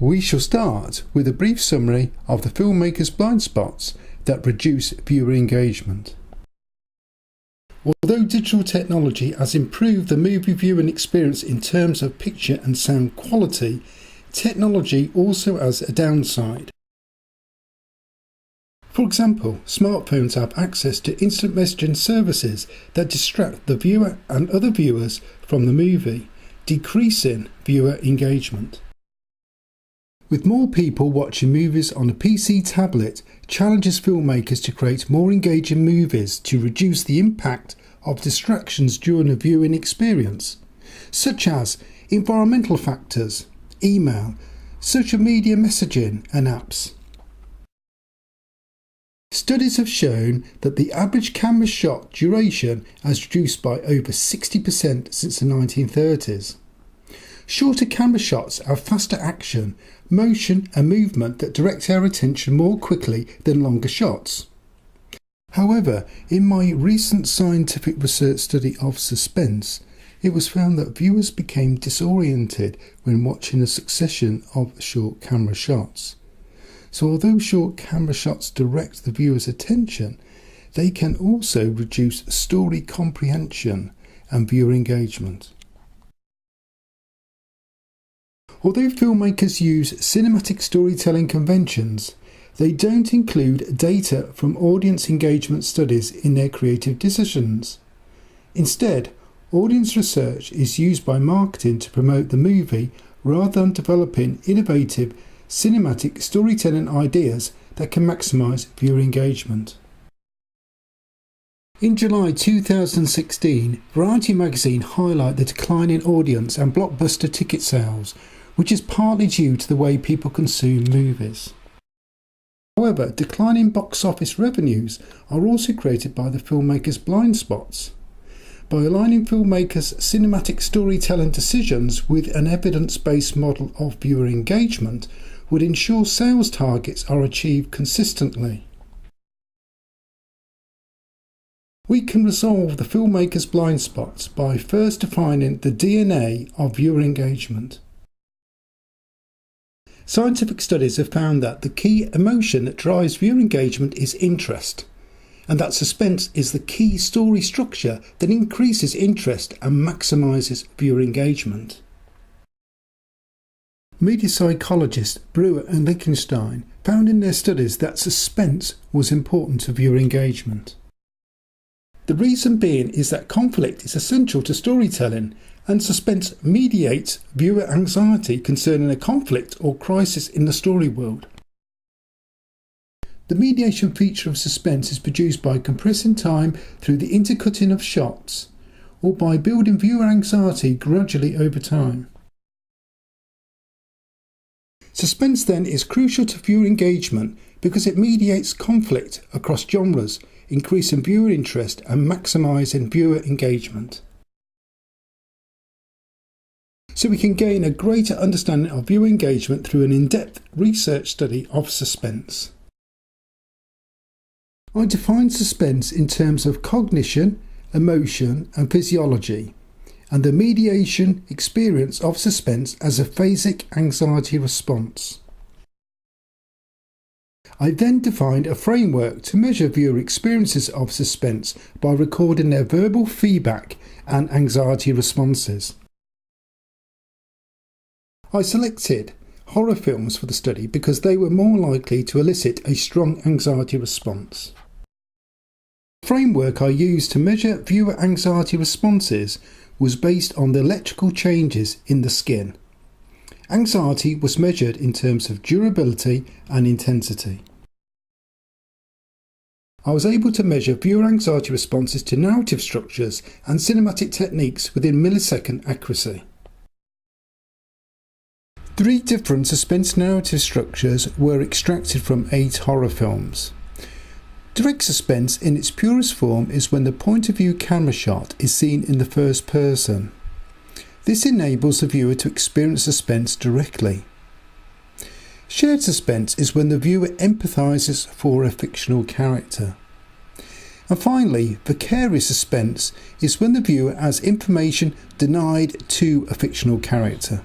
We shall start with a brief summary of the filmmakers' blind spots that reduce viewer engagement. Although digital technology has improved the movie viewing experience in terms of picture and sound quality, technology also has a downside. For example, smartphones have access to instant messaging services that distract the viewer and other viewers from the movie, decreasing viewer engagement. With more people watching movies on a PC tablet, challenges filmmakers to create more engaging movies to reduce the impact of distractions during a viewing experience, such as environmental factors, email, social media messaging and apps. Studies have shown that the average camera shot duration has reduced by over 60% since the 1930s. Shorter camera shots have faster action, motion and movement that direct our attention more quickly than longer shots. However, in my recent scientific research study of suspense, it was found that viewers became disoriented when watching a succession of short camera shots. So although short camera shots direct the viewer's attention, they can also reduce story comprehension and viewer engagement. Although filmmakers use cinematic storytelling conventions, they don't include data from audience engagement studies in their creative decisions. Instead, audience research is used by marketing to promote the movie rather than developing innovative cinematic storytelling ideas that can maximise viewer engagement. In July 2016, Variety magazine highlighted the decline in audience and blockbuster ticket sales, which is partly due to the way people consume movies. However, declining box office revenues are also created by the filmmakers' blind spots. By aligning filmmakers' cinematic storytelling decisions with an evidence-based model of viewer engagement would ensure sales targets are achieved consistently. We can resolve the filmmakers' blind spots by first defining the DNA of viewer engagement. Scientific studies have found that the key emotion that drives viewer engagement is interest, and that suspense is the key story structure that increases interest and maximises viewer engagement. Media psychologists Brewer and Lichtenstein found in their studies that suspense was important to viewer engagement. The reason being is that conflict is essential to storytelling, and suspense mediates viewer anxiety concerning a conflict or crisis in the story world. The mediation feature of suspense is produced by compressing time through the intercutting of shots, or by building viewer anxiety gradually over time. Suspense then is crucial to viewer engagement because it mediates conflict across genres, increasing viewer interest and maximising viewer engagement. So we can gain a greater understanding of viewer engagement through an in-depth research study of suspense. I define suspense in terms of cognition, emotion and physiology, and the mediation experience of suspense as a phasic anxiety response. I then defined a framework to measure viewer experiences of suspense by recording their verbal feedback and anxiety responses. I selected horror films for the study because they were more likely to elicit a strong anxiety response. The framework I used to measure viewer anxiety responses was based on the electrical changes in the skin. Anxiety was measured in terms of durability and intensity. I was able to measure viewer anxiety responses to narrative structures and cinematic techniques within millisecond accuracy. 3 different suspense narrative structures were extracted from 8 horror films. Direct suspense in its purest form is when the point of view camera shot is seen in the first person. This enables the viewer to experience suspense directly. Shared suspense is when the viewer empathises for a fictional character. And finally, vicarious suspense is when the viewer has information denied to a fictional character.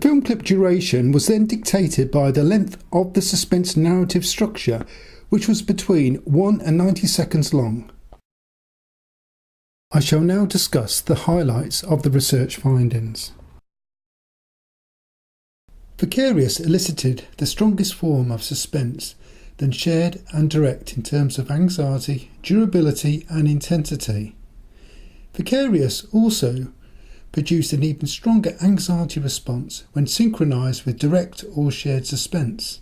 film clip duration was then dictated by the length of the suspense narrative structure, which was between 1 and 90 seconds long. I shall now discuss the highlights of the research findings. Filmmakers elicited the strongest form of suspense than shared and direct in terms of anxiety, durability and intensity. Filmmakers also produced an even stronger anxiety response when synchronised with direct or shared suspense.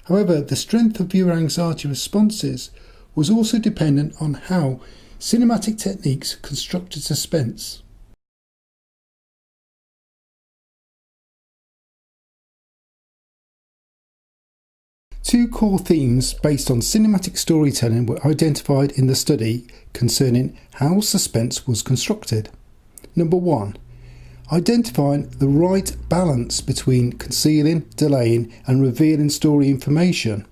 However, the strength of viewer anxiety responses was also dependent on how cinematic techniques constructed suspense. Two core themes based on cinematic storytelling were identified in the study concerning how suspense was constructed. Number 1. Identifying the right balance between concealing, delaying and revealing story information.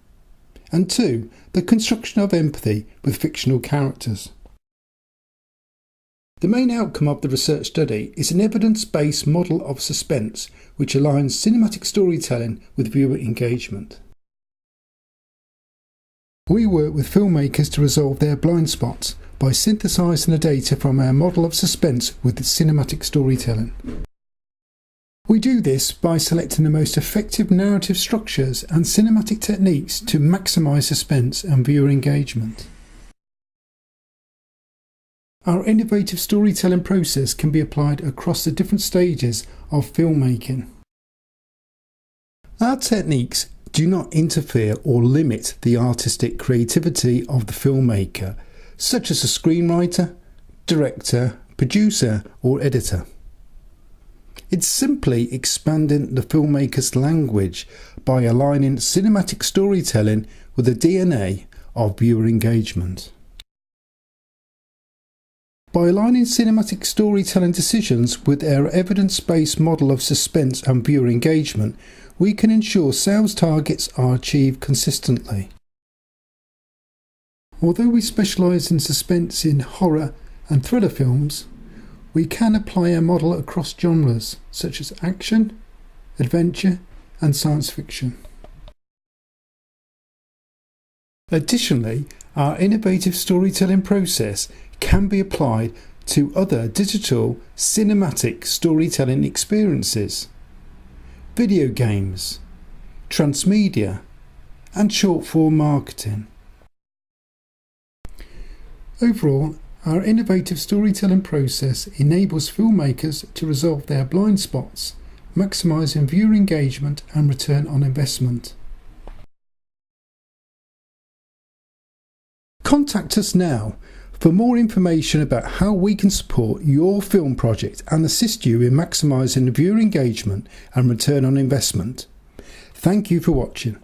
And 2. The construction of empathy with fictional characters. The main outcome of the research study is an evidence-based model of suspense which aligns cinematic storytelling with viewer engagement. We work with filmmakers to resolve their blind spots by synthesising the data from our model of suspense with cinematic storytelling. We do this by selecting the most effective narrative structures and cinematic techniques to maximise suspense and viewer engagement. Our innovative storytelling process can be applied across the different stages of filmmaking. Our techniques do not interfere or limit the artistic creativity of the filmmaker, such as a screenwriter, director, producer or editor. It's simply expanding the filmmaker's language by aligning cinematic storytelling with the DNA of viewer engagement. By aligning cinematic storytelling decisions with our evidence-based model of suspense and viewer engagement, we can ensure sales targets are achieved consistently. Although we specialise in suspense in horror and thriller films, we can apply our model across genres such as action, adventure and science fiction. Additionally, our innovative storytelling process can be applied to other digital cinematic storytelling experiences, video games, transmedia and short-form marketing. Overall, our innovative storytelling process enables filmmakers to resolve their blind spots, maximising viewer engagement and return on investment. Contact us now for more information about how we can support your film project and assist you in maximising viewer engagement and return on investment. Thank you for watching.